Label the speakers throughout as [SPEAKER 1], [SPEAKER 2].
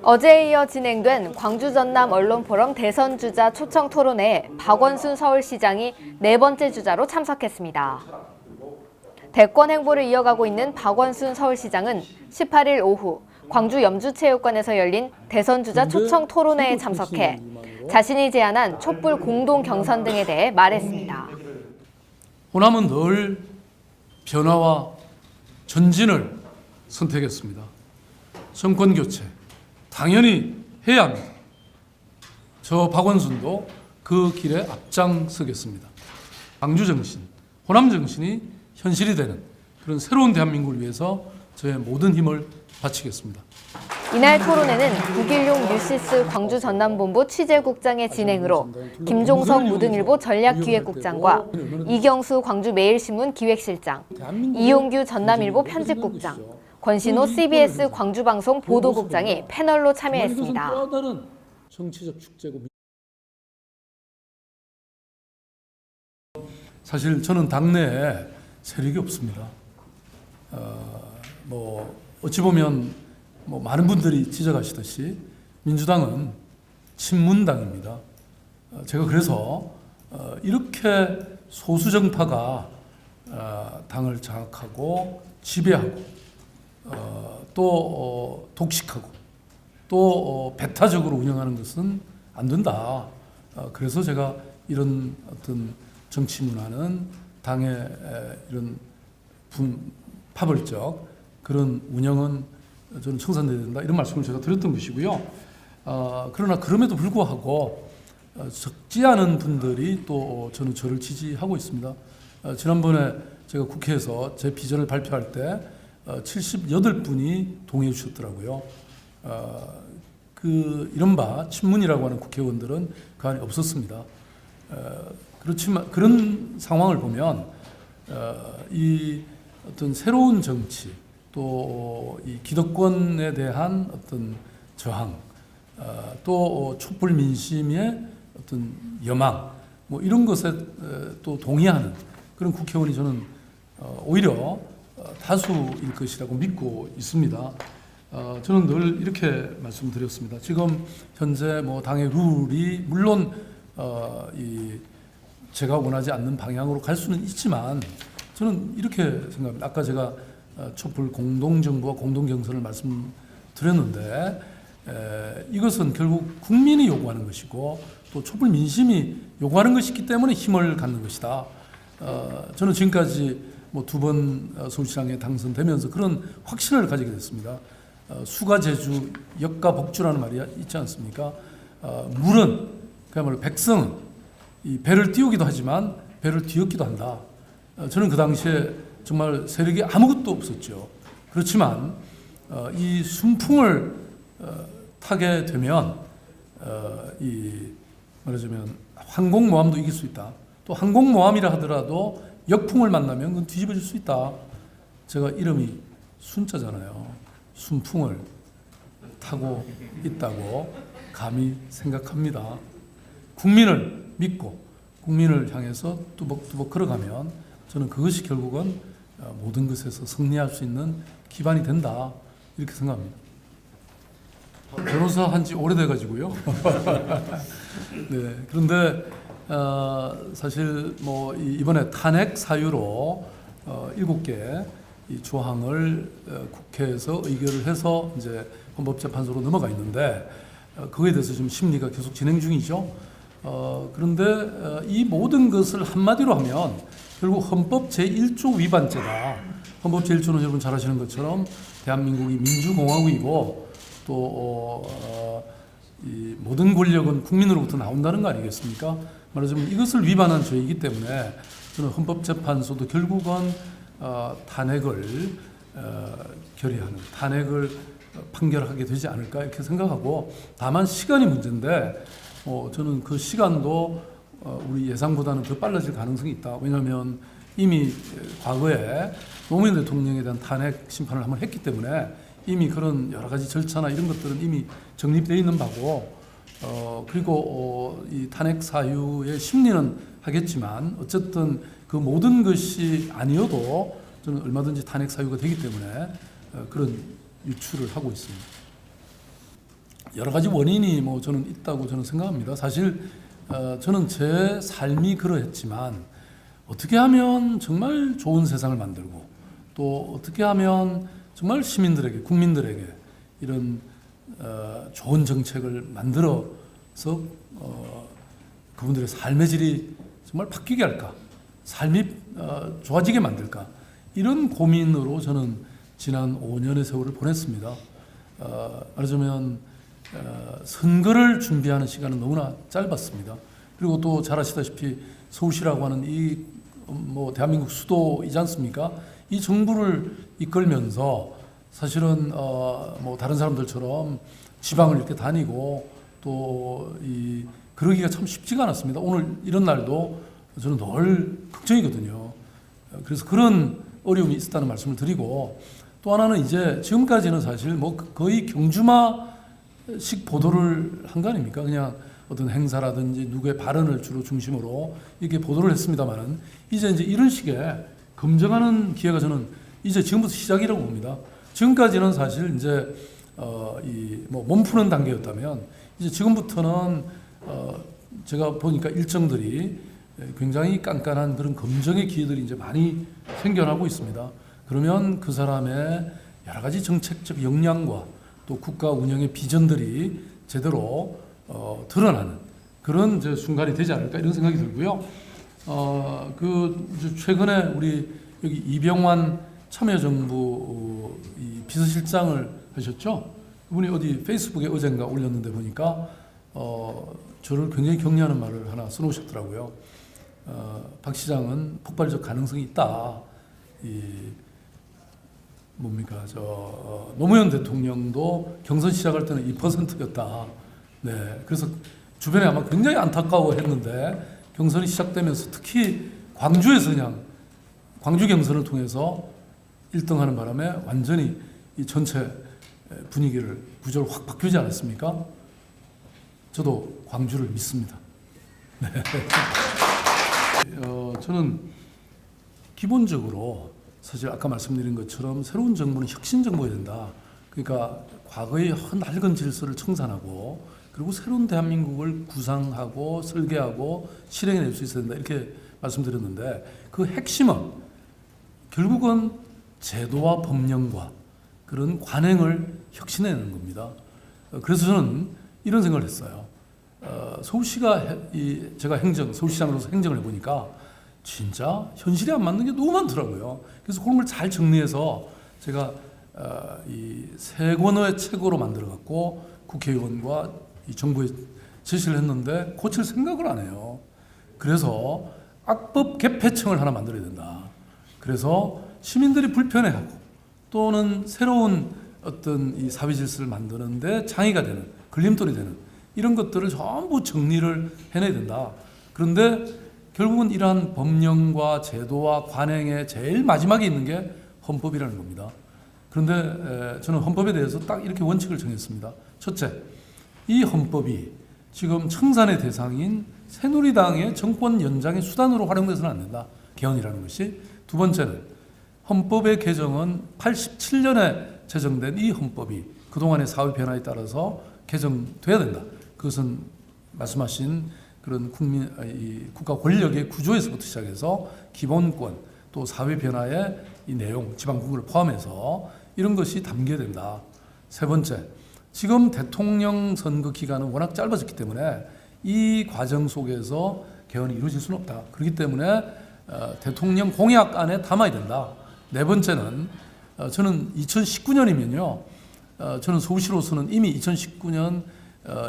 [SPEAKER 1] 어제에 이어 진행된 광주 전남 언론포럼 대선주자 초청 토론회에 박원순 서울시장이 네 번째 주자로 참석했습니다. 대권 행보를 이어가고 있는 박원순 서울시장은 18일 오후 광주 염주체육관에서 열린 대선주자 초청 토론회에 참석해 자신이 제안한 촛불 공동 경선 등에 대해 말했습니다.
[SPEAKER 2] 호남은 늘 변화와 전진을 선택했습니다. 정권 교체 당연히 해야 합니다. 저 박원순도 그 길에 앞장서겠습니다. 광주 정신, 호남 정신이 현실이 되는 그런 새로운 대한민국을 위해서 저의 모든 힘을 바치겠습니다.
[SPEAKER 1] 이날 토론회는 국일용 뉴시스 광주 전남본부 취재국장의 진행으로 김종석 무등일보 전략기획국장과 이경수 광주 매일신문 기획실장, 이용규 전남일보 편집국장, 권신호 CBS 광주방송 보도국장이 패널로 참여했습니다.
[SPEAKER 2] 사실 저는 당내에 세력이 없습니다. 어찌 보면 많은 분들이 지적하시듯이 민주당은 친문당입니다. 제가 그래서 이렇게 소수정파가 당을 장악하고 지배하고 또 독식하고 또 배타적으로 운영하는 것은 안 된다. 그래서 제가 이런 어떤 정치 문화는 당의 이런 파벌적 그런 운영은 저는 청산돼야 된다. 이런 말씀을 제가 드렸던 것이고요. 그러나 그럼에도 불구하고 적지 않은 분들이 또 저를 지지하고 있습니다. 지난번에 제가 국회에서 제 비전을 발표할 때 78분이 동의해 주셨더라고요. 그 이른바 친문이라고 하는 국회의원들은 그 안에 없었습니다. 그렇지만 그런 상황을 보면 이 어떤 새로운 정치 또 이 기득권에 대한 어떤 저항 또 촛불 민심의 어떤 여망 이런 것에 또 동의하는 그런 국회의원이 저는 오히려 다수일 것이라고 믿고 있습니다. 저는 늘 이렇게 말씀드렸습니다. 지금 현재 당의 룰이 물론 제가 원하지 않는 방향으로 갈 수는 있지만 저는 이렇게 생각합니다. 아까 제가 촛불 공동정부와 공동경선을 말씀드렸는데 이것은 결국 국민이 요구하는 것이고 또 촛불 민심이 요구하는 것이기 때문에 힘을 갖는 것이다. 저는 지금까지 2번 서울시장에 당선되면서 그런 확신을 가지게 됐습니다. 수가제주 역가복주라는 말이 있지 않습니까? 물은 그야말로 백성은 이 배를 띄우기도 하지만 배를 뒤엎기도 한다. 저는 그 당시에 정말 세력이 아무것도 없었죠. 그렇지만 이 순풍을 타게 되면 말하자면 항공모함도 이길 수 있다. 또 항공모함이라 하더라도 역풍을 만나면 그건 뒤집어질 수 있다. 제가 이름이 순자잖아요. 순풍을 타고 있다고 감히 생각합니다. 국민을 믿고 국민을 향해서 뚜벅뚜벅 걸어가면 저는 그것이 결국은 모든 것에서 승리할 수 있는 기반이 된다. 이렇게 생각합니다. 변호사 한지 오래돼가지고요. 네, 그런데 사실 이번에 탄핵 사유로 7개 이 조항을 국회에서 의결을 해서 이제 헌법재판소로 넘어가 있는데 그거에 대해서 지금 심리가 계속 진행 중이죠. 그런데 이 모든 것을 한마디로 하면 결국 헌법 제1조 위반죄다. 헌법 제1조는 여러분 잘 아시는 것처럼 대한민국이 민주공화국이고 또 이 모든 권력은 국민으로부터 나온다는 거 아니겠습니까? 말하자면 이것을 위반한 죄이기 때문에 저는 헌법재판소도 결국은 탄핵을 결의하는 탄핵을 판결하게 되지 않을까 이렇게 생각하고 다만 시간이 문제인데 저는 그 시간도 우리 예상보다는 더 빨라질 가능성이 있다. 왜냐하면 이미 과거에 노무현 대통령에 대한 탄핵 심판을 한번 했기 때문에 이미 그런 여러 가지 절차나 이런 것들은 이미 정립되어 있는 바고 그리고 이 탄핵 사유의 심리는 하겠지만 어쨌든 그 모든 것이 아니어도 저는 얼마든지 탄핵 사유가 되기 때문에 그런 유추를 하고 있습니다. 여러 가지 원인이 뭐 저는 있다고 저는 생각합니다. 사실 저는 제 삶이 그러했지만 어떻게 하면 정말 좋은 세상을 만들고 또 어떻게 하면 정말 시민들에게 국민들에게 이런 좋은 정책을 만들어서 그분들의 삶의 질이 정말 바뀌게 할까, 삶이 좋아지게 만들까, 이런 고민으로 저는 지난 5년의 세월을 보냈습니다. 말하자면 선거를 준비하는 시간은 너무나 짧았습니다. 그리고 또 잘 아시다시피 서울시라고 하는 이 뭐 대한민국 수도이지 않습니까? 이 정부를 이끌면서 사실은 뭐 다른 사람들처럼 지방을 이렇게 다니고 또 그러기가 참 쉽지가 않았습니다. 오늘 이런 날도 저는 늘 걱정이거든요. 그래서 그런 어려움이 있었다는 말씀을 드리고, 또 하나는 이제 지금까지는 사실 뭐 거의 경주마식 보도를 한 거 아닙니까? 그냥 어떤 행사라든지 누구의 발언을 주로 중심으로 이렇게 보도를 했습니다만은 이제 이런 식의 검증하는 기회가 저는 이제 지금부터 시작이라고 봅니다. 지금까지는 사실 이제 뭐 몸 푸는 단계였다면 이제 지금부터는 제가 보니까 일정들이 굉장히 깐깐한 그런 검증의 기회들이 이제 많이 생겨나고 있습니다. 그러면 그 사람의 여러 가지 정책적 역량과 또 국가 운영의 비전들이 제대로 드러나는 그런 이제 순간이 되지 않을까 이런 생각이 들고요. 최근에 우리 여기 이병환 참여정부 비서실장을 하셨죠? 그분이 어디 페이스북에 어젠가 올렸는데 보니까 저를 굉장히 격려하는 말을 하나 써놓으셨더라고요. 박 시장은 폭발적 가능성이 있다. 노무현 대통령도 경선 시작할 때는 2%였다. 네, 그래서 주변에 아마 굉장히 안타까워했는데 경선이 시작되면서 특히 광주에서 그냥 광주 경선을 통해서 1등하는 바람에 완전히 이 전체 분위기를 구조를 확 바뀌지 않았습니까? 저도 광주를 믿습니다. 네. 저는 기본적으로 사실 아까 말씀드린 것처럼 새로운 정부는 혁신 정부여야 된다. 그러니까 과거의 낡은 질서를 청산하고 그리고 새로운 대한민국을 구상하고 설계하고 실행해낼 수 있어야 된다. 이렇게 말씀드렸는데 그 핵심은 결국은 제도와 법령과 그런 관행을 혁신해내는 겁니다. 그래서 저는 이런 생각을 했어요. 서울시가 제가 서울시장으로서 행정을 해보니까 진짜 현실에 안 맞는 게 너무 많더라고요. 그래서 그런 걸 잘 정리해서 제가 이 세 권의 책으로 만들어갖고 국회의원과 이 정부에 제시를 했는데 고칠 생각을 안 해요. 그래서 악법 개폐청을 하나 만들어야 된다. 그래서 시민들이 불편해하고 또는 새로운 어떤 이 사회 질서를 만드는데 장애가 되는, 걸림돌이 되는 이런 것들을 전부 정리를 해내야 된다. 그런데 결국은 이러한 법령과 제도와 관행의 제일 마지막에 있는 게 헌법이라는 겁니다. 그런데 저는 헌법에 대해서 딱 이렇게 원칙을 정했습니다. 첫째, 이 헌법이 지금 청산의 대상인 새누리당의 정권 연장의 수단으로 활용돼서는 안 된다. 개헌이라는 것이. 두 번째는 헌법의 개정은 87년에 제정된 이 헌법이 그동안의 사회 변화에 따라서 개정돼야 된다. 그것은 말씀하신 그런 국가 권력의 구조에서부터 시작해서 기본권 또 사회 변화의 이 내용, 지방국을 포함해서 이런 것이 담겨야 된다. 세 번째, 지금 대통령 선거 기간은 워낙 짧아졌기 때문에 이 과정 속에서 개헌이 이루어질 수는 없다. 그렇기 때문에 대통령 공약 안에 담아야 된다. 네 번째는 저는 2019년이면요. 저는 서울시로서는 이미 2019년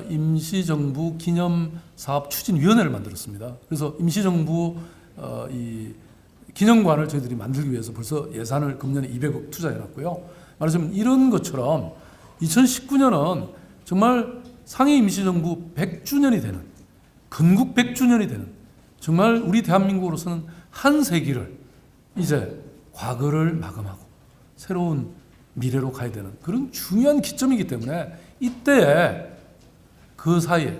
[SPEAKER 2] 임시정부 기념사업추진위원회를 만들었습니다. 그래서 임시정부 이 기념관을 저희들이 만들기 위해서 벌써 예산을 금년에 200억 투자해놨고요. 말하자면 이런 것처럼 2019년은 정말 상해 임시정부 100주년이 되는, 건국 100주년이 되는 정말 우리 대한민국으로서는 한 세기를 이제 과거를 마감하고 새로운 미래로 가야 되는 그런 중요한 기점이기 때문에 이때에 그 사이에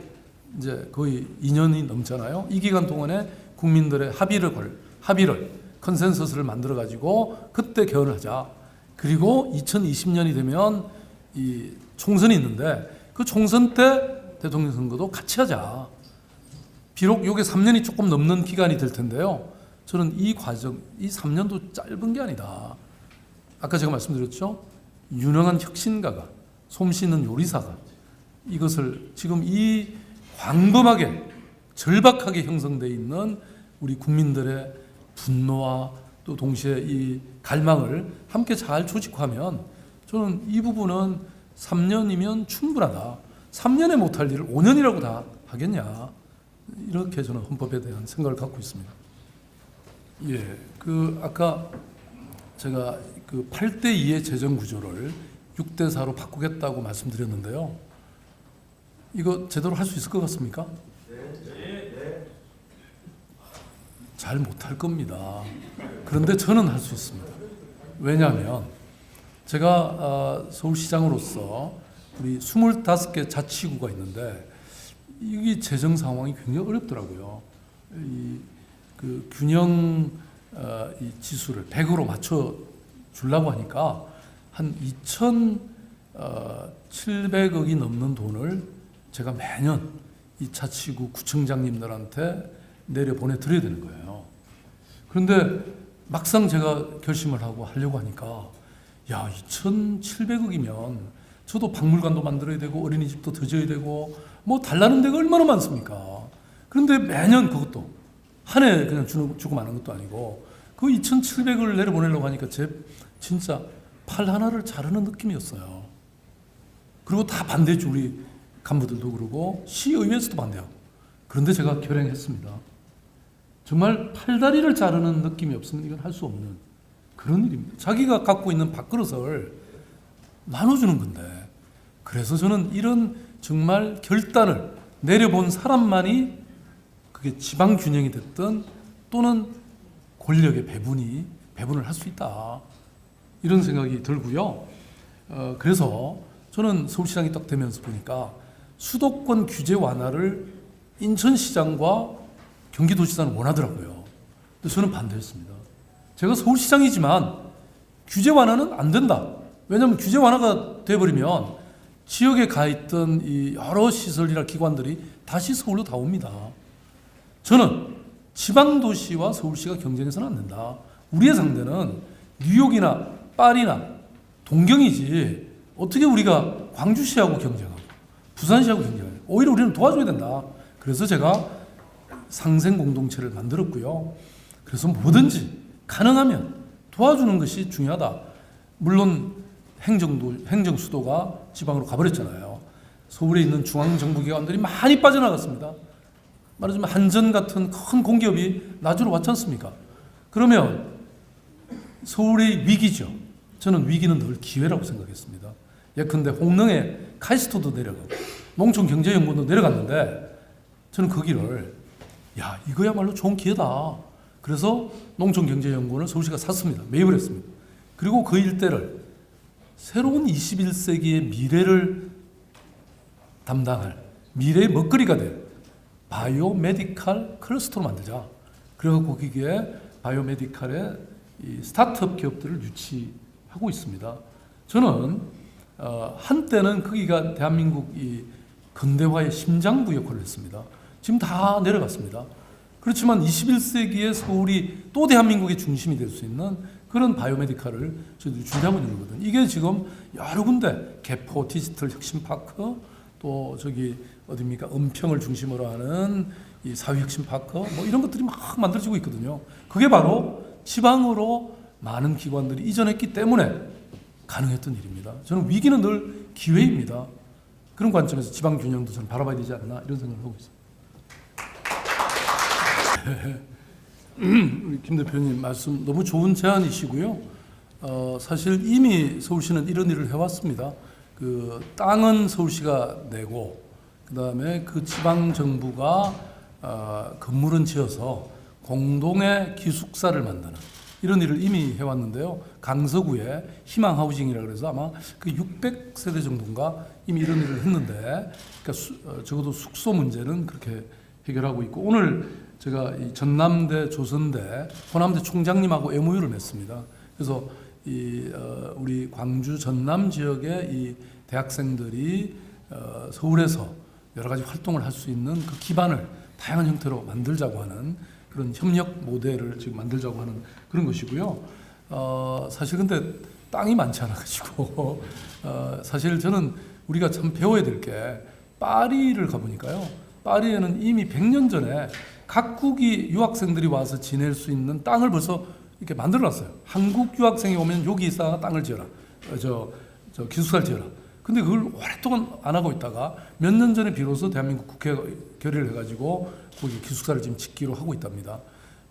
[SPEAKER 2] 이제 거의 2년이 넘잖아요. 이 기간 동안에 국민들의 합의를 컨센서스를 만들어 가지고 그때 개헌을 하자. 그리고 2020년이 되면 이 총선이 있는데 그 총선 때 대통령 선거도 같이 하자. 비록 이게 3년이 조금 넘는 기간이 될 텐데요. 저는 이 과정, 이 3년도 짧은 게 아니다. 아까 제가 말씀드렸죠. 유능한 혁신가가, 솜씨있는 요리사가 이것을 지금 이 광범하게 절박하게 형성되어 있는 우리 국민들의 분노와 또 동시에 이 갈망을 함께 잘 조직하면 저는 이 부분은 3년이면 충분하다. 3년에 못할 일을 5년이라고 다 하겠냐. 이렇게 저는 헌법에 대한 생각을 갖고 있습니다. 예, 아까 제가 8대 2의 재정 구조를 6대 4로 바꾸겠다고 말씀드렸는데요. 이거 제대로 할 수 있을 것 같습니까? 잘 못할 겁니다. 그런데 저는 할 수 있습니다. 왜냐하면 제가 서울시장으로서 우리 25개 자치구가 있는데 이 재정 상황이 굉장히 어렵더라고요. 균형 이 지수를 100으로 맞춰 주려고 하니까 한 2,700억이 넘는 돈을 제가 매년 이 자치구 구청장님들한테 내려 보내드려야 되는 거예요. 그런데 막상 제가 결심을 하고 하려고 하니까 야, 2,700억이면 저도 박물관도 만들어야 되고 어린이집도 더 지어야 되고 뭐 달라는 데가 얼마나 많습니까? 그런데 매년 그것도 한 해 그냥 주고 마는 것도 아니고 그 2,700을 내려보내려고 하니까 진짜 팔 하나를 자르는 느낌이었어요. 그리고 다 반대했죠. 우리 간부들도 그러고 시의회에서도 반대하고. 그런데 제가 결행했습니다. 정말 팔다리를 자르는 느낌이 없으면 이건 할 수 없는 그런 일입니다. 자기가 갖고 있는 밥그릇을 나눠주는 건데, 그래서 저는 이런 정말 결단을 내려본 사람만이 그게 지방 균형이 됐든 또는 권력의 배분을 할 수 있다. 이런 생각이 들고요. 그래서 저는 서울시장이 딱 되면서 보니까 수도권 규제 완화를 인천시장과 경기도지사는 원하더라고요. 근데 저는 반대했습니다. 제가 서울시장이지만 규제 완화는 안 된다. 왜냐하면 규제 완화가 돼버리면 지역에 가 있던 이 여러 시설이나 기관들이 다시 서울로 다 옵니다. 저는 지방도시와 서울시가 경쟁해서는 안 된다. 우리의 상대는 뉴욕이나 파리나 동경이지 어떻게 우리가 광주시하고 경쟁하고 부산시하고 경쟁하고 오히려 우리는 도와줘야 된다. 그래서 제가 상생 공동체를 만들었고요. 그래서 뭐든지 가능하면 도와주는 것이 중요하다. 물론 행정수도가 지방으로 가버렸잖아요. 서울에 있는 중앙정부기관들이 많이 빠져나갔습니다. 말하자면 한전 같은 큰 공기업이 나주로 왔지 않습니까? 그러면 서울의 위기죠. 저는 위기는 늘 기회라고 생각했습니다. 예컨대 홍릉에 카이스트도 내려가고 농촌경제연구원도 내려갔는데 저는 그 길을 이거야말로 좋은 기회다. 그래서 농촌경제연구원을 서울시가 샀습니다. 매입을 했습니다. 그리고 그 일대를 새로운 21세기의 미래를 담당할 미래의 먹거리가 될 바이오메디칼 클러스터로 만들자. 그래서 거기에 바이오메디칼의 이 스타트업 기업들을 유치하고 있습니다. 저는 한때는 거기가 대한민국 이 근대화의 심장부 역할을 했습니다. 지금 다 내려갔습니다. 그렇지만 21세기의 서울이 또 대한민국의 중심이 될 수 있는 그런 바이오메디칼을 저희들이 준비하고 있는 거거든요. 이게 지금 여러 군데 개포 디지털 혁신파크 또 저기 어디입니까? 은평을 중심으로 하는 이 사회혁신파크 뭐 이런 것들이 막 만들어지고 있거든요. 그게 바로 지방으로 많은 기관들이 이전했기 때문에 가능했던 일입니다. 저는 위기는 늘 기회입니다. 그런 관점에서 지방 균형도 저는 바라봐야 되지 않나 이런 생각을 하고 있습니다. 우리 김 대표님 말씀 너무 좋은 제안이시고요. 사실 이미 서울시는 이런 일을 해왔습니다. 그 땅은 서울시가 내고 그다음에 그 지방 정부가 건물은 지어서 공동의 기숙사를 만드는 이런 일을 이미 해왔는데요. 강서구에 희망하우징이라 그래서 아마 그 600세대 정도인가 이미 이런 일을 했는데, 그러니까 적어도 숙소 문제는 그렇게 해결하고 있고, 오늘 제가 이 전남대, 조선대, 호남대 총장님하고 MOU를 맺습니다. 그래서 우리 광주 전남 지역의 이 대학생들이 서울에서 여러 가지 활동을 할 수 있는 그 기반을 다양한 형태로 만들자고 하는 그런 협력 모델을 지금 만들자고 하는 그런 것이고요. 사실 근데 땅이 많지 않아 가지고 사실 저는 우리가 참 배워야 될 게 파리를 가보니까요. 파리에는 이미 100년 전에 각국이 유학생들이 와서 지낼 수 있는 땅을 벌써 이렇게 만들어놨어요. 한국 유학생이 오면 여기 있다가 땅을 지어라. 저 기숙사를 지어라. 근데 그걸 오랫동안 안 하고 있다가 몇 년 전에 비로소 대한민국 국회가 결의를 해가지고 거기 기숙사를 지금 짓기로 하고 있답니다.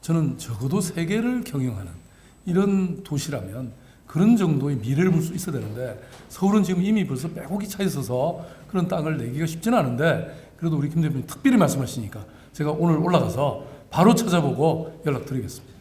[SPEAKER 2] 저는 적어도 세계를 경영하는 이런 도시라면 그런 정도의 미래를 볼 수 있어야 되는데 서울은 지금 이미 벌써 빼곡히 차 있어서 그런 땅을 내기가 쉽지는 않은데 그래도 우리 김 대표님 특별히 말씀하시니까 제가 오늘 올라가서 바로 찾아보고 연락드리겠습니다.